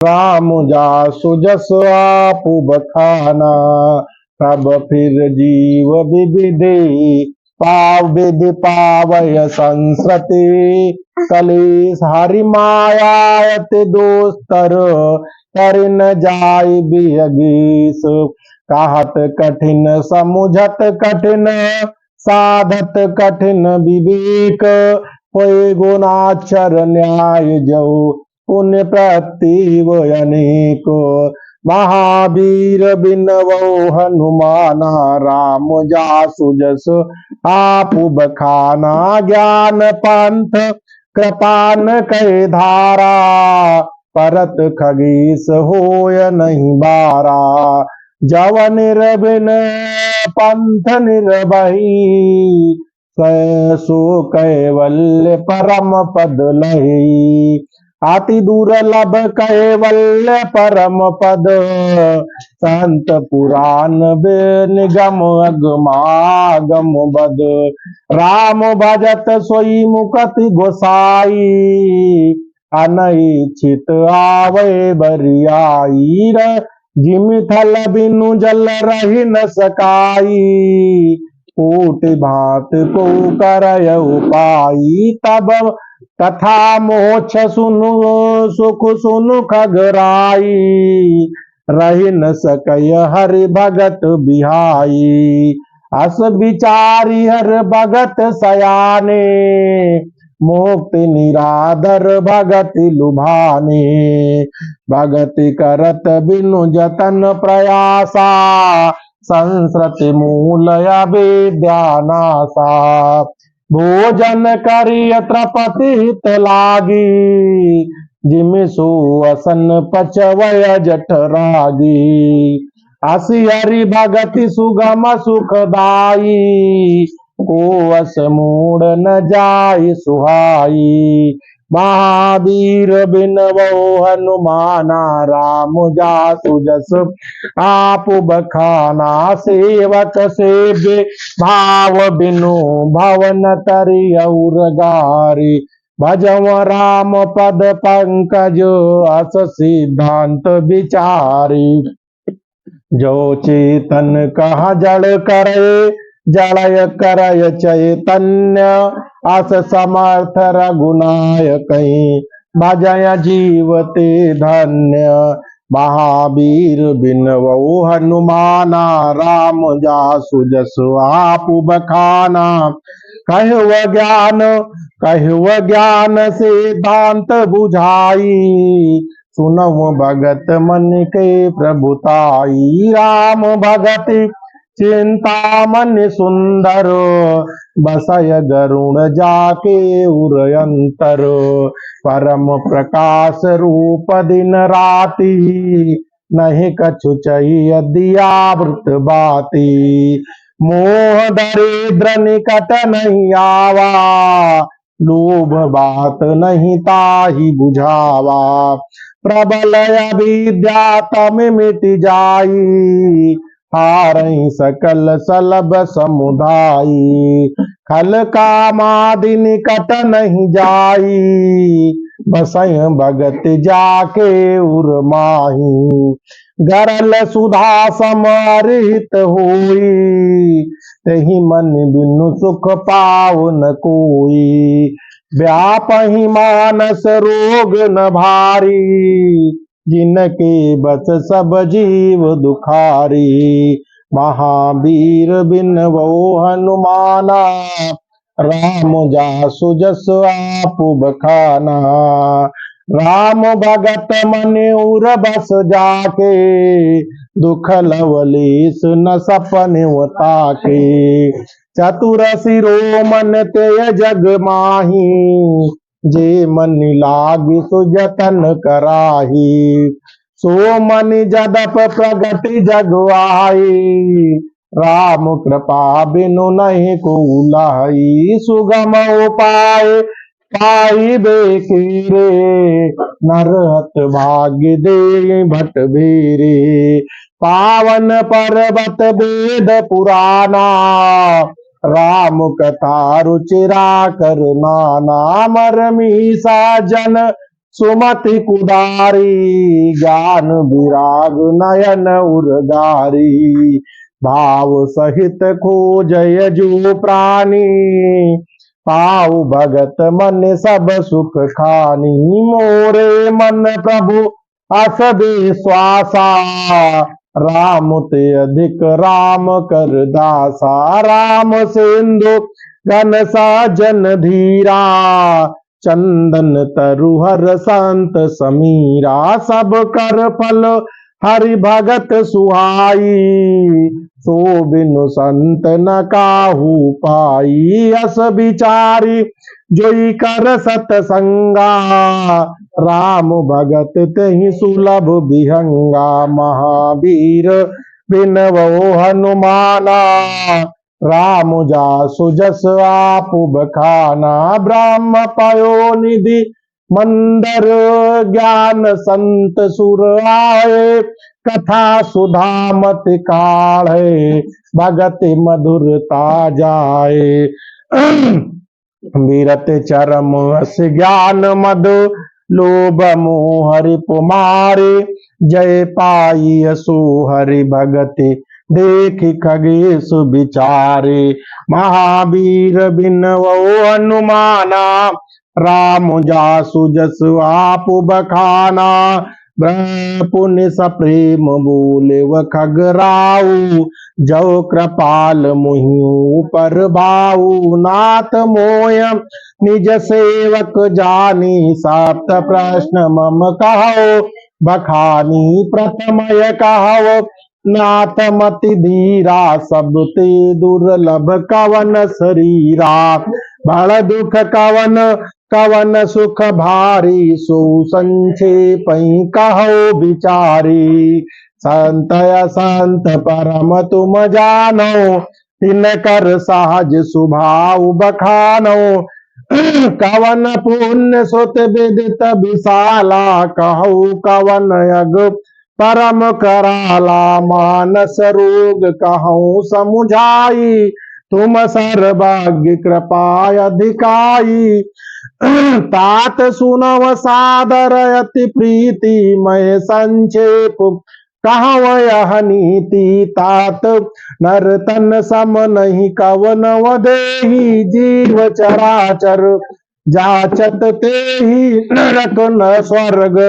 राम जासु जस आपु बखाना। तब फिर जीव विविधि विधि पावय संस्रति। कलेश हरि मायात दोस्तर कर न जाय बियगीस। कहत कठिन समुझत कठिन साधत कठिन विवेक। होय गुणाचर न्याय जो पुण्य प्रतिव अनेक। महावीर बिनवो हनुमाना राम जासु जस आपु बखाना। ज्ञान पंथ कृपान कह धारा परत खगीस होय नहीं बारा। जव निर्बिन पंथ निर्भई सो कैवल्य परम पद लही। अति दुर्लभ कैवल्य परम पद संत पुराण निगम अगमागम बद। राम भजत सोई मुकति गोसाई अनैच्छित आवे बरियाई। जिम थल बिनु जल रही न सकाई कोट भात को करय उपाई। तब कथा मोक्ष सुनु सुख सुनु खगराई रही न सकय हरि भगत बिहाई। अस विचारी हर भगत सयाने मुक्ति निराधर भगति लुभाने। भगति करत बिनु जतन प्रयासा संस्रति मूल विद्यानासा। भोजन करिय त्रपति हित लागी जिम सुअसन पचवय जठरागी। असी हरि भगति सुगम सुखदाई को अस मूड न जाय सुहाई। महावीर बिनवो हनुमाना राम जासु जस आपु बखाना। सेवक सेव्य भाव बिनु भवन तरि और गारी। भजव राम पद पंकज अस सिद्धांत विचारी। जो चेतन कहा जड़ करे जड़य करय चैतन्य। अस समर्थ रघुनायक भजय जीवते धन्य। महावीर बिनवो हनुमाना राम जासु जसु आपु बखाना। कहव ज्ञान सिद्धांत बुझाई सुनव भगत मन के प्रभुताई। राम भगति चिंता मन सुंदर बसय गरुण जाके उरयंतर। परम प्रकाश रूप दिन राति नहीं कछु चहिय दिया वृत बाती। मोह दरिद्र निकट नहीं आवा लोभ बात नहीं ताही बुझावा। प्रबल अविद्या तम मिट जाई हारई सकल सलब समुदाई। खल कामादि निकट नहीं जाई बसय भगत जाके उरमाही। गरल सुधा समरित होई तही मन बिनु सुख पाव न कोई। व्यापहि मानस रोग न भारी जिनके बस सब जीव दुखारी। महावीर बिनवो हनुमाना राम जासु जसु आपु बखाना। राम भगत मन उर बस जाके दुख लवलेस न सपने ताके। चतुर शिरोमन तेय जग माही जे मन लागी सो जतन कराही। सो मन जदप प्रगति जग आई राम कृपा बिनु नहीं को लाई। सुगम उपाय पाई बेकीरे नरहत भाग्य दे भट भीरे। पावन पर्वत वेद पुराना राम कथा रुचिरा कर नाना। मरमी साजन सुमति कुदारी, ज्ञान विराग नयन उर्गारी। भाव सहित खोजय जो प्राणी, पाऊ भगत मन सब सुख खानी। मोरे मन प्रभु अस विश्वासा, राम ते अधिक राम कर दासा। राम सिंधु घन साजन धीरा, चंदन तरुहर संत समीरा। सब कर फल हरि भगत सुहाई, सो बिनु संत न काहू पाई। अस विचारी जोई कर सतसंगा, राम भगत तेहि सुलभ विहंगा। महावीर बिनवो हनुमाना, राम जासु जस आपु बखाना। ब्रह्म पयो निधि मंदर, ज्ञान संत सुर आए। कथा सुधा मत काढ़े, भगत मधुरता जाए। विरत चरम अस ज्ञान मधु, लोभ मोह हरि पुमारे। जय पाई असु हरि भगति, देख खगेश विचारे। महावीर बिनवो हनुमाना, राम जासु जसु आपु बखाना। ब्रह्म पुण्य सप्रेम बोले व खगराऊ, जो कृपाल मुहिं पर भाऊ। नाथ मोय निज सेवक जानी, सप्त प्रश्न मम कहो बखानी। प्रथमय कहो नाथ मति धीरा, सब ते दुर्लभ कवन शरीरा। बड़ दुख कवन कवन सुख भारी, सो संक्षेप कहो विचारी। संत असंत परम तुम जानो, तिनकर सहज स्वभाव बखानो। कवन पुण्य सुत विदित विशाला, कहु कवन यग परम कराला। मानस रोग कहूँ समुझाई, तुम सर्वज्ञ कृपा अधिकाई। तात सुनव सादर अति प्रीति, मैं संक्षेप कहव यह नीति। तात नर तन सम नहीं कवन देही, जीव चराचर जाचत तेहि। नरक न स्वर्ग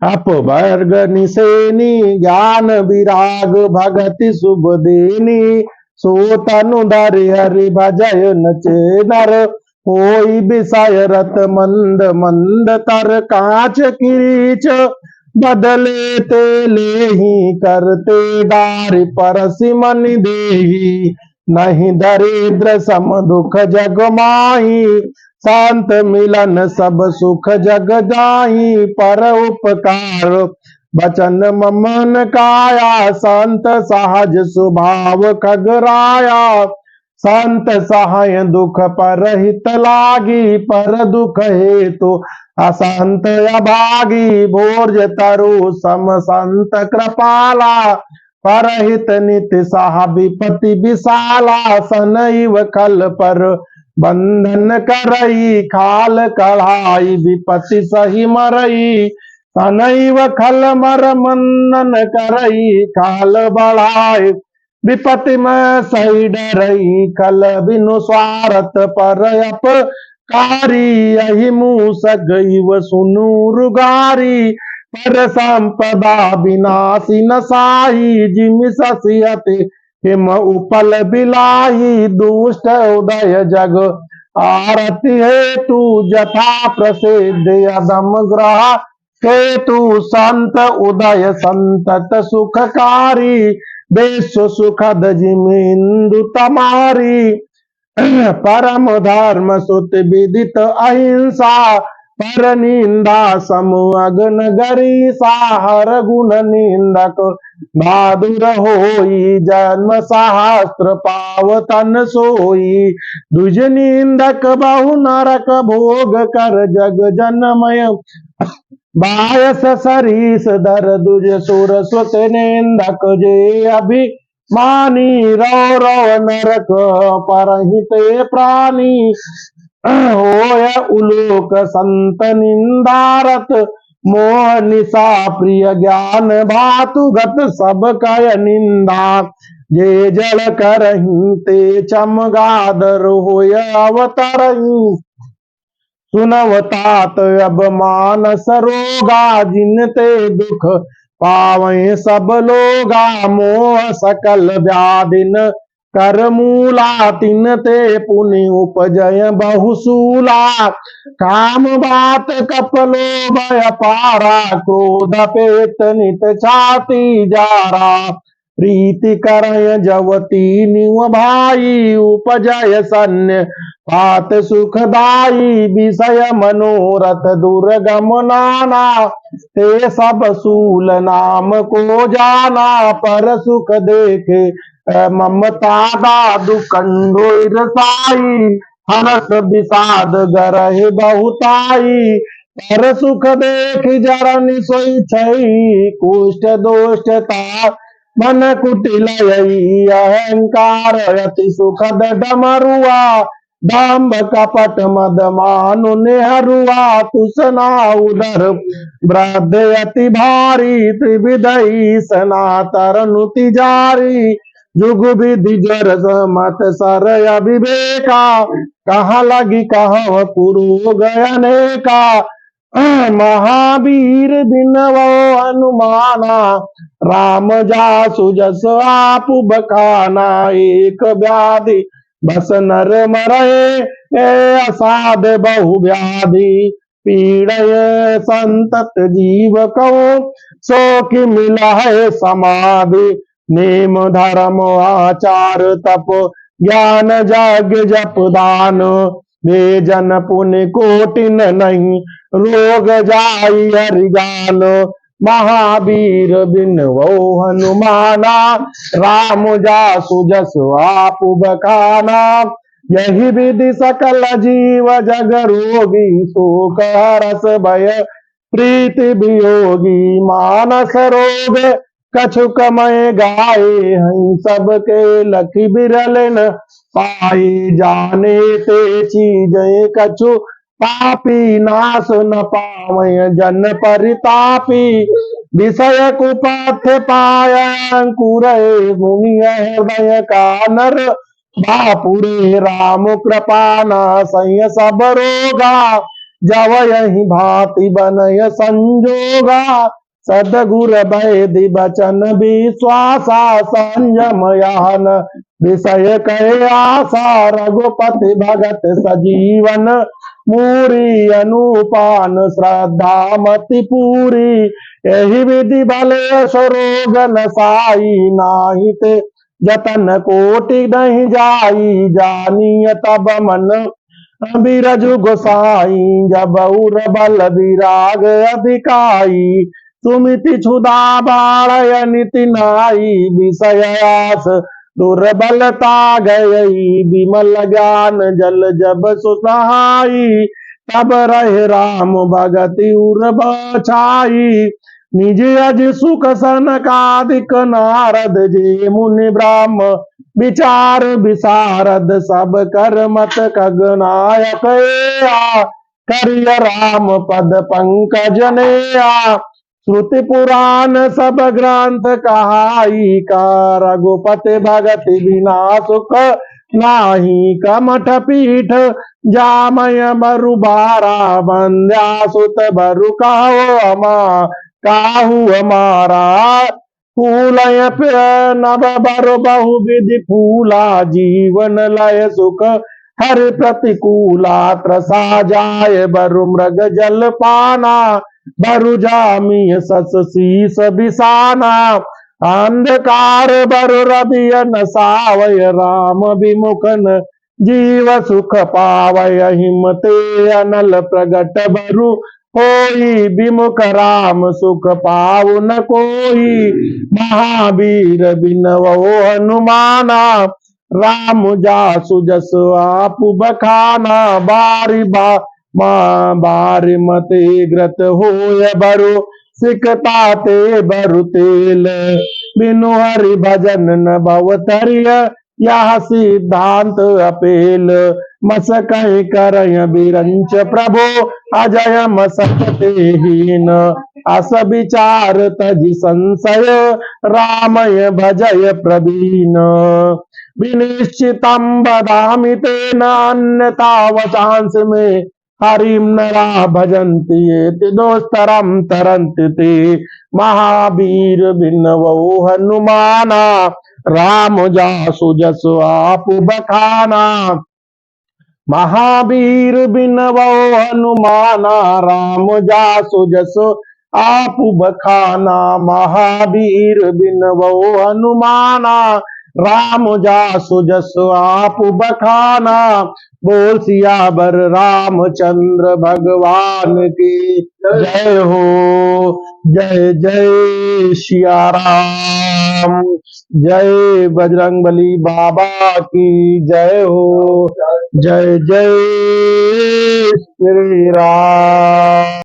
अपवर्ग निसेनी, ज्ञान विराग भगति शुभ देनी। सो तनु धर हरि भजय नचे नर, होई विषय रत मंद मंद तर। कांच किरीच बदले ते लेहि, करते दारि परसि मनि देहि। नहीं दरिद्र सम दुख जग माही, शांत मिलन सब सुख जग जाही। पर उपकार बचन ममन काया, संत सहज स्वभाव खगराया। संत सहाय दुख परहित लागी, पर दुख हेतु असंत अभागी। भोज तरु सम संत कृपाला, परहित नित साह विपति विशाला। सनैव खल पर बंधन करई, खाल कढ़ाई विपति सही मरई। सनैव खल मर मंदन करई, खाल बढ़ाई विपति में सही डरई। खल बिनु स्वार्थ पर अपकारी, यही मूसक गईव सुनु रुगारी। पर संपदा विनाशी नसाही, जिमि ससियति हिम उपल बिलाही। दुष्ट उदय जग आरती हेतु, जथा प्रसिद्ध यदम ग्रह हेतु। संत उदय संतत सुखकारी, विश्व सुखद जिमिंदु तमारी। परम धर्म सुत विदित अहिंसा, पर निंदा सम अगन गरीसा। हर गुण निंदक बहादुर होई, जन्म सहस्त्र पावतन सोई। दुज निंदक बहु नरक भोग कर, जग जनमय बायस सरीस दर। दुज सुर सुत निंदक जे अभि मानी, रो रो नरक परहित प्राणी। होय उलोक संत निंदारत, मोह निशा प्रिय ज्ञान भातुगत, सब कय निंदा जे जल करही ते चमगादर, होय अवतरही सुनवतात अब मानस रोगा, जिन ते दुख पावे सब लोगा, मोह सकल व्याधिन कर मूला, तिन ते पुनि उपजय बहुसूला, काम बात कपलो भय पारा, क्रोध पेत नित छाती जारा, प्रीति करय जवती निव भाई, उपजय सन्य पात सुखदाई, विषय मनोरथ दुर्गम नाना, ते सब सूल नाम को जाना, पर सुख देखे ममता दादु कंडो रसाई, हरस विषाद गरहि बहुताई, पर सुख देख जरन सोई छई, कुष्ठ दोषता मन कुटिल अहंकार, अति सुखद डमरुआ, दाम्भ कपट मद मानु नेहरुआ, तुसना उदर वृद्ध अति भारी, त्रिविधई सनातर नुति जारी, जुग विधि जर मत सर अभिवेका, कहाँ लगी कहाँ पुरु गयने का, महावीर बिनवो हनुमाना, राम जासु जस आप बखाना, एक व्याधि बस नर मरे, असाध बहु व्याधि पीड़य संतत जीव को, सो कि मिला है समाधि, नेम धर्म आचार तप ज्ञान जग जप दान, वे जन पुण्य कोटिन नहीं, रोग जाई हरि जान, महावीर बिन वो हनुमाना, राम जासु जसु आप बखाना, यही विधि सकल जीव जग रोगी, शोक हरस भय प्रीति वियोगी, मानस रोग कछुक मय गाये, हई सबके लखी बिरल न पाए, जाने ते चीज कछु पापी, नाश न पावय जन परितापी, विषय कुपथ पाय अंकुर, मुनि हृदय का नर बापुरे, राम कृपा नासय सब रोगा, जव यही भांति बनय संजोगा, सदगुर वैदि बचन विश्वासा, संयम यान विषय कहे आशा, रघुपति भगत सजीवन मूरी, अनुपान श्रद्धा मति पूरी, यही विधि भले सरोग नसाई, नाही ते जतन कोटि नहीं जाई, जानिय तब मन बिरजु गोसाई, जब उर बल विराग अधिकाई, सुमिति क्षुदा बाढ़ निति नाई, विषय आस दुर्बलता गयई, विमल ज्ञान जल जब सुसहाई, तब रहे राम भगति उर बछाई, निज अज सुख सनकादिक नारद, जे मुनि ब्राह्म विचार विशारद, सब कर मत खगनायक करिय राम पद पंकज नेया, श्रुति पुराण सब ग्रंथ कहाई, का रघुपति भगति बिना सुख नाही, कमठ पीठ जामय बरु बारा, बंध्या सुत बरु कहो अमा काहू हमारा, फूलय नभ बरु बहु विधि फूला, जीवन लय सुख हर प्रतिकूला, त्रसा जाय बरु मृग जल पाना, बरु जामी सस शीस बिसाना, अंधकार बरु रवि नसावय, राम विमुखन जीव सुख पावय, हिमते अनल प्रगट बरु होई, विमुख राम सुख पाऊ न कोई, महावीर बिनवो हनुमाना, राम जासु जस आप बखाना, बारी बारी मते ग्रत होय बरु, सिकता ते बरु तेल, बिनु हरि भजन न भवतरिय, यह सिद्धांत अपेल, मसकहि करय बिरंच प्रभु अजय मसकते हीन अस विचार तजि संशय रामय भजय प्रवीण विनिश्चितं वदामि तेन अन्यथा वचांस में हरिम नरा भजन्ति येति दोस्तरम तरन्ति ते महावीर बिनवो हनुमाना राम जासु जसु आपु बखाना महावीर बिनवो हनुमाना राम जासु जसु आपु बखाना महावीर बिनवो हनुमाना राम जासु जसु आपु बखाना बोल सियावर रामचंद्र भगवान की जय हो। जय जय सिया राम। जय बजरंगबली बाबा की जय हो। जय जय श्री राम।